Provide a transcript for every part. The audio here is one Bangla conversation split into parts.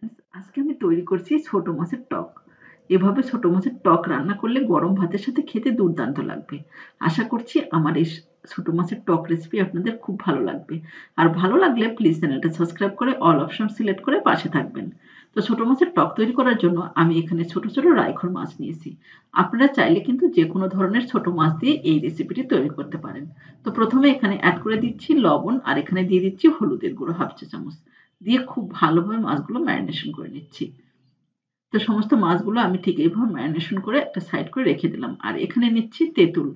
ফ্রেন্ডস, আজকে আমি তৈরি করছি ছোট মাছের টক। এভাবে ছোট মাছের টক রান্না করলে গরম ভাতের সাথে খেতে দুর্দান্ত লাগবে। আশা করছি আমার এই ছোট মাছের টক রেসিপি আপনাদের খুব ভালো লাগবে। আর ভালো লাগলে প্লিজ চ্যানেলটা সাবস্ক্রাইব করে অল অপশন সিলেক্ট করে পাশে থাকবেন। তো ছোট মাছের টক তৈরি করার জন্য আমি এখানে ছোট ছোট রাইখর মাছ নিয়েছি। আপনারা চাইলে কিন্তু যে কোনো ধরনের ছোট মাছ দিয়ে এই রেসিপিটি তৈরি করতে পারেন। তো প্রথমে এখানে অ্যাড করে দিচ্ছি লবণ, আর এখানে দিয়ে দিচ্ছি হলুদের গুঁড়ো হাফ চা চামচ। দিয়ে খুব ভালোভাবে মাছগুলো ম্যারিনেশন করে নিচ্ছি। তো সমস্ত মাছগুলো আমি ঠিক এইভাবে ম্যারিনেশন করে একটা সাইড করে রেখে দিলাম। আর এখানে নিচ্ছি তেঁতুল।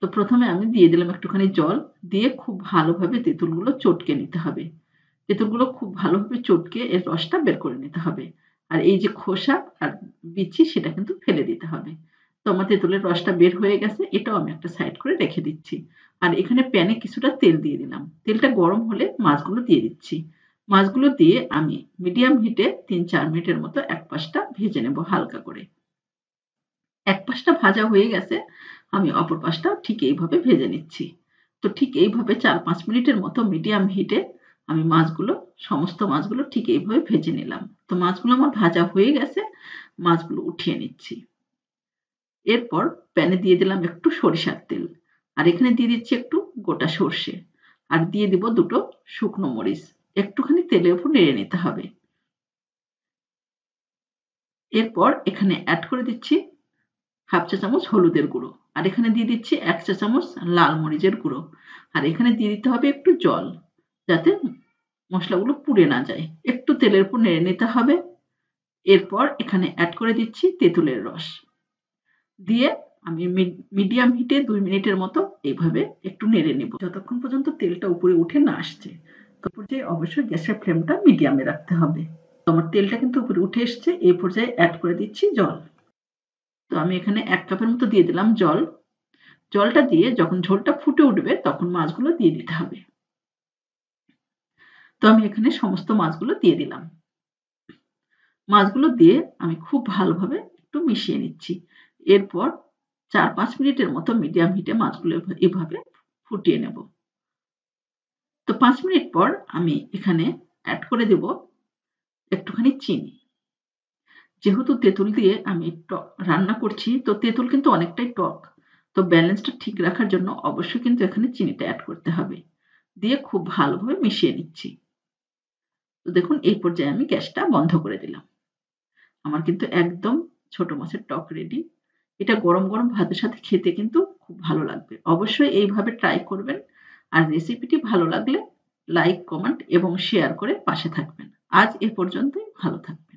তো প্রথমে আমি দিয়ে দিলাম একটুখানি জল, দিয়ে খুব ভালোভাবে তেঁতুলগুলো চটকে নিতে হবে। তেঁতুলগুলো খুব ভালোভাবে চটকে এর রসটা বের করে নিতে হবে। আর এই যে খোসা আর বিচি সেটা কিন্তু ফেলে দিতে হবে। তো আমার তেঁতুলের রসটা বের হয়ে গেছে, এটাও আমি একটা সাইড করে রেখে দিচ্ছি। আর এখানে প্যানে কিছুটা তেল দিয়ে দিলাম। তেলটা গরম হলে মাছগুলো দিয়ে দিচ্ছি। মাছগুলো দিয়ে আমি মিডিয়াম হিটে ৩-৪ মিনিটের মতো এক পাশটা ভেজে নেব হালকা করে। এক পাশটা ভাজা হয়ে গেছে, আমি অপর পাশটাও ঠিক এইভাবে ভেজে নিচ্ছি। তো ঠিক এইভাবে ৪-৫ মিনিটের মতো মিডিয়াম হিটে আমি সমস্ত মাছগুলো ঠিক এইভাবে ভেজে নিলাম। তো মাছগুলো আমার ভাজা হয়ে গেছে, মাছগুলো উঠিয়ে নিচ্ছি। এরপর প্যানে দিয়ে দিলাম একটু সরিষার তেল। আর এখানে দিয়ে দিচ্ছি একটু গোটা সর্ষে। আর দিয়ে দিব ২ টো শুকনো মরিচ। একটুখানি তেলের উপর নেড়ে নিতে হবে। এরপর এখানে অ্যাড করে দিচ্ছি হাফ চা চামচ হলুদের গুঁড়ো। আর এখানে দিয়ে দিচ্ছি ১ চা চামচ লাল মরিচের গুঁড়ো। আর এখানে দিয়ে দিতে হবে একটু জল, যাতে মসলাগুলো পুড়ে না যায়। একটু তেলের উপর নেড়ে নিতে হবে। এরপর এখানে অ্যাড করে দিচ্ছি তেঁতুলের রস। দিয়ে আমি মিডিয়াম হিটে ২ মিনিটের মতো এইভাবে একটু নেড়ে নেব, যতক্ষণ পর্যন্ত তেলটা উপরে উঠে না আসছে। তো পর্যায়ে অবশ্যই গ্যাসের ফ্লেমটা মিডিয়ামে রাখতে হবে। তো আমার তেলটা কিন্তু উপরে উঠে এসছে, এই পর্যায়ে অ্যাড করে দিচ্ছি জল। তো আমি এখানে ১ কাপের মতো দিয়ে দিলাম জল। জলটা দিয়ে যখন ঝোলটা ফুটে উঠবে তখন মাছগুলো দিয়ে দিতে হবে। তো আমি এখানে সমস্ত মাছগুলো দিয়ে দিলাম। মাছগুলো দিয়ে আমি খুব ভালোভাবে একটু মিশিয়ে নিচ্ছি। এরপর ৪-৫ মিনিটের মতো মিডিয়াম হিটে মাছগুলো এভাবে ফুটিয়ে নেব। তো ৫ মিনিট পর আমি এখানে অ্যাড করে দেব একটুখানি চিনি। যেহেতু তেঁতুল দিয়ে আমি রান্না করছি, তো তেঁতুল কিন্তু অনেকটাই টক। তো ব্যালেন্সটা ঠিক রাখার জন্য অবশ্যই কিন্তু এখানে চিনিটা অ্যাড করতে হবে। দিয়ে খুব ভালোভাবে মিশিয়ে নিচ্ছি। তো দেখুন এই পর্যায়ে আমি গ্যাসটা বন্ধ করে দিলাম। আমার কিন্তু একদম ছোট মাছের টক রেডি। এটা গরম গরম ভাতের সাথে খেতে কিন্তু খুব ভালো লাগবে। অবশ্যই এইভাবে ট্রাই করবেন। আর রেসিপিটি ভালো লাগলে লাইক, কমেন্ট এবং শেয়ার করে পাশে থাকবেন। আজ এ পর্যন্তই। ভালো থাকবেন।